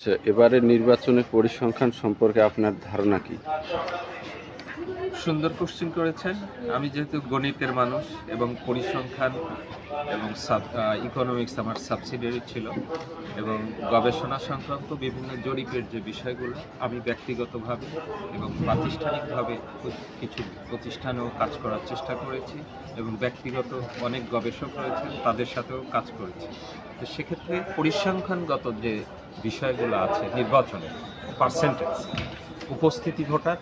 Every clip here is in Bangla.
আচ্ছা, এবারের নির্বাচনের পরিসংখ্যান সম্পর্কে আপনার ধারণা কি? সুন্দর কোশ্চেন করেছেন। আমি যেহেতু গণিতের মানুষ এবং পরিসংখ্যান এবং ইকোনমিক্স আমার সাবসিডিয়ারি ছিল এবং গবেষণা সংক্রান্ত বিভিন্ন জরিপের যে বিষয়গুলো আমি ব্যক্তিগতভাবে এবং প্রাতিষ্ঠানিকভাবে কিছু প্রতিষ্ঠানেও কাজ করার চেষ্টা করেছি এবং ব্যক্তিগত অনেক গবেষক রয়েছেন তাদের সাথেও কাজ করেছি। তো সেক্ষেত্রে পরিসংখ্যানগত যে বিষয়গুলো আছে নির্বাচনে পার্সেন্টেজ, উপস্থিতি ভোটার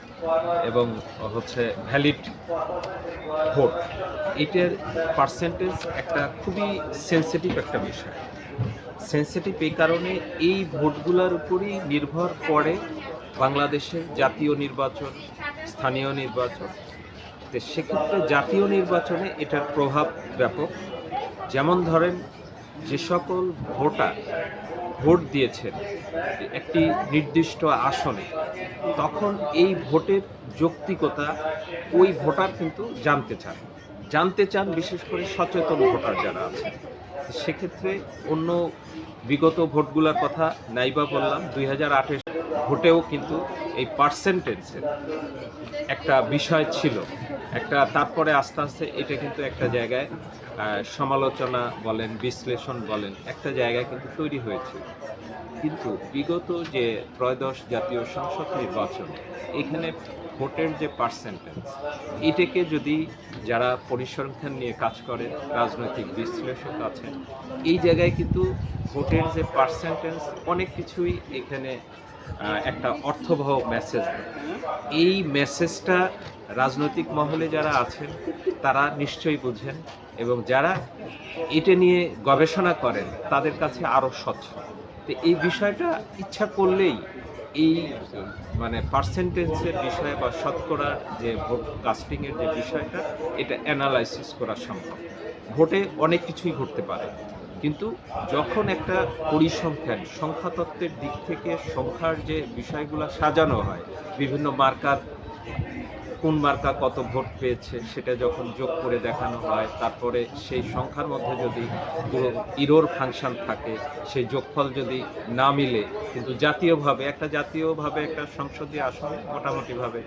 এবং হচ্ছে ভ্যালিড ভোট, এটার পার্সেন্টেজ একটা খুবই সেন্সিটিভ একটা বিষয়। সেন্সিটিভ এই কারণে এই ভোটগুলোর উপরই নির্ভর করে বাংলাদেশের জাতীয় নির্বাচন, স্থানীয় নির্বাচন। তো সেক্ষেত্রে জাতীয় নির্বাচনে এটার প্রভাব ব্যাপক। যেমন ধরেন, যে সকল ভোটার ভোট দিয়েছেন একটি নির্দিষ্ট আসনে, তখন এই ভোটের যৌক্তিকতা ওই ভোটার কিন্তু জানতে চান বিশেষ করে সচেতন ভোটার যারা আছে। সেক্ষেত্রে অন্য বিগত ভোটগুলোর কথা নাইবা বললাম, 2008-এর ভোটেও কিন্তু এই পার্সেন্টেজের একটা বিষয় ছিল একটা। তারপরে আস্তে আস্তে এটা কিন্তু একটা জায়গায় সমালোচনা বলেন, বিশ্লেষণ বলেন, একটা জায়গায় কিন্তু তৈরি হয়েছে। কিন্তু বিগত যে ত্রয়োদশ জাতীয় সংসদ নির্বাচন, এখানে ভোটের যে পার্সেন্টেজ, এটাকে যদি যারা পরিসংখ্যান নিয়ে কাজ করেন, রাজনৈতিক বিশ্লেষক আছেন, এই জায়গায় কিন্তু ভোটের যে পার্সেন্টেজ অনেক কিছুই এখানে একটা অর্থবহ মেসেজ। এই মেসেজটা রাজনৈতিক মহলে যারা আছেন তারা নিশ্চয়ই বুঝেন এবং যারা এটা নিয়ে গবেষণা করেন তাদের কাছে আরও স্বচ্ছ। তো এই বিষয়টা ইচ্ছা করলেই এই মানে পার্সেন্টেজের বিষয়ে বা শতকরার যে ভোট কাস্টিংয়ের যে বিষয়টা, এটা অ্যানালাইসিস করা সম্ভব। ভোটে অনেক কিছুই ঘটতে পারে, কিন্তু যখন একটা পরিসংখ্যান সংখ্যাতত্ত্বের দিক থেকে সংখ্যার যে বিষয়গুলো সাজানো হয়, বিভিন্ন মার্কার, কোন মার্কা কত ভোট পেয়েছে সেটা যখন যোগ করে দেখানো হয়, তারপরে সেই সংখ্যার মধ্যে যদি পুরো ইরোর ফাংশন থাকে, সেই যোগফল যদি না মিলে, কিন্তু জাতীয়ভাবে একটা সংসদীয় আসনে মোটামুটিভাবে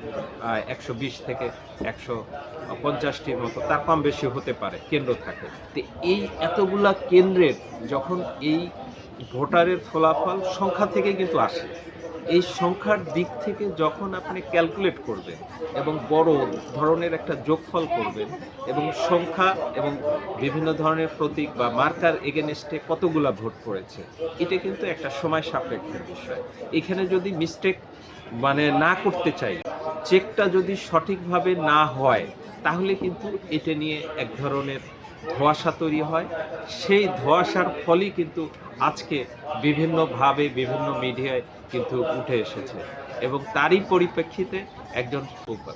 120 থেকে 150টির মতো, তার কম বেশি হতে পারে, কেন্দ্র থাকে। তো এই এতগুলা কেন্দ্রের যখন এই ভোটারের ফলাফল সংখ্যা থেকে কিন্তু আসে, এই সংখ্যার দিক থেকে যখন আপনি ক্যালকুলেট করবেন এবং বড় ধরনের একটা যোগফল করবেন এবং সংখ্যা এবং বিভিন্ন ধরনের প্রতীক বা মার্কার এগেনস্টে কতগুলা ভোট পড়েছে, এটা কিন্তু একটা সময় সাপেক্ষের বিষয়। এখানে যদি মিস্টেক না করতে চাই, চেকটা যদি সঠিকভাবে না হয়, তাহলে কিন্তু এটা নিয়ে এক ধরনের ধোঁয়াশা তৈরি হয়। সেই ধোঁয়াশার ফলই কিন্তু আজকে বিভিন্নভাবে বিভিন্ন মিডিয়ায় কিন্তু উঠে এসেছে এবং তারই পরিপ্রেক্ষিতে একজন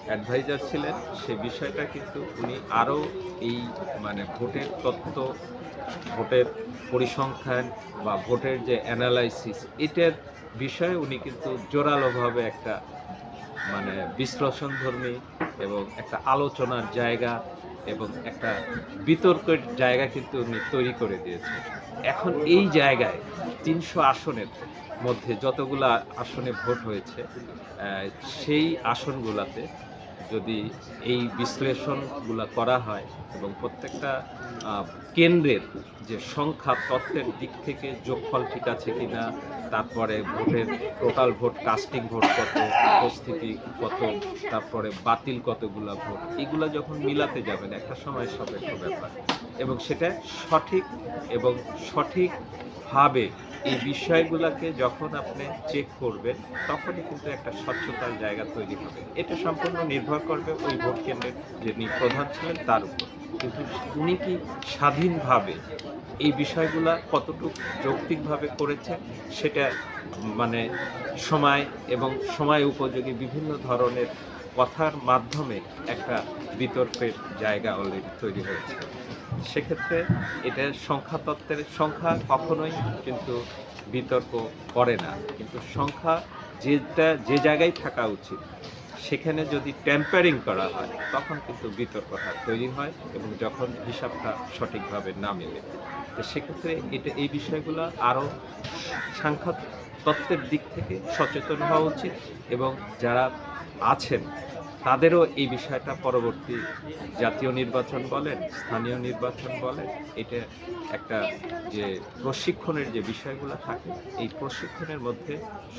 অ্যাডভাইজার ছিলেন, সে বিষয়টা কিন্তু উনি আরও এই ভোটের তথ্য, ভোটের পরিসংখ্যান বা ভোটের যে অ্যানালাইসিস, এটার বিষয়ে উনি কিন্তু জোরালোভাবে একটা বিশ্লেষণধর্মী এবং একটা আলোচনার জায়গা এবং একটা বিতর্কের জায়গা কিন্তু উনি তৈরি করে দিয়েছে। এখন এই জায়গায় 300 আসনের মধ্যে যতগুলা আসনে ভোট হয়েছে, সেই আসনগুলাতে যদি এই বিশ্লেষণগুলো করা হয় এবং প্রত্যেকটা কেন্দ্রের যে সংখ্যা তত্ত্বের দিক থেকে যোগফল ঠিক আছে কিনা, তারপরে ভোটের টোটাল ভোট, কাস্টিং ভোট কত, উপস্থিতি কত, তারপরে বাতিল কতগুলা ভোট, এগুলো যখন মিলাতে যাবেন একটা সময় সাপেক্ষ ব্যাপার এবং সেটা সঠিকভাবে এই বিষয়গুলোকে যখন আপনি চেক করবেন, তখনই কিন্তু একটা স্বচ্ছতার জায়গা তৈরি হবে। এটা সম্পূর্ণ নির্ভর করবে ওই ভোট কেন্দ্রের যিনি প্রধান ছিলেন তার উপর। কিন্তু উনি কি স্বাধীনভাবে এই বিষয়গুলা কতটুকু যৌক্তিকভাবে করেছে, সেটা সময় এবং সময় উপযোগী বিভিন্ন ধরনের কথার মাধ্যমে একটা বিতর্কের জায়গা অলরেডি তৈরি হয়েছে। সেক্ষেত্রে এটা সংখ্যা কখনোই কিন্তু বিতর্ক করে না, কিন্তু সংখ্যা যে জায়গায় থাকা উচিত সেখানে যদি ট্যাম্পারিং করা হয়, তখন কিন্তু বিতর্কটা তৈরি হয় এবং যখন হিসাবটা সঠিকভাবে না মেলে। তো সেক্ষেত্রে এই বিষয়গুলো আরও তথ্যের দিক থেকে সচেতন হওয়া উচিত এবং যারা আছেন তাদেরও এই বিষয়টা পরবর্তী জাতীয় নির্বাচন বলেন, স্থানীয় নির্বাচন বলেন, এটা একটা যে প্রশিক্ষণের যে বিষয়গুলো থাকে, এই প্রশিক্ষণের মধ্যে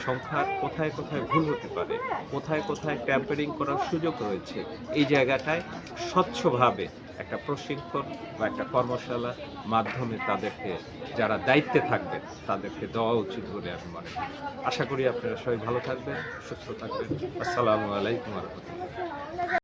সংখ্যার কোথায় কোথায় ভুল হতে পারে, কোথায় কোথায় ট্যাম্পারিং করার সুযোগ রয়েছে, এই জায়গাটায় স্বচ্ছভাবে একটা প্রশিক্ষণ বা একটা কর্মশালার মাধ্যমে তাদেরকে, যারা দায়িত্বে থাকবেন তাদেরকে দেওয়া উচিত বলে আমি মনে করি। আশা করি আপনারা সবাই ভালো থাকবেন, সুস্থ থাকবেন। আসসালামু আলাইকুম ওয়া রাহমাতুল্লাহ।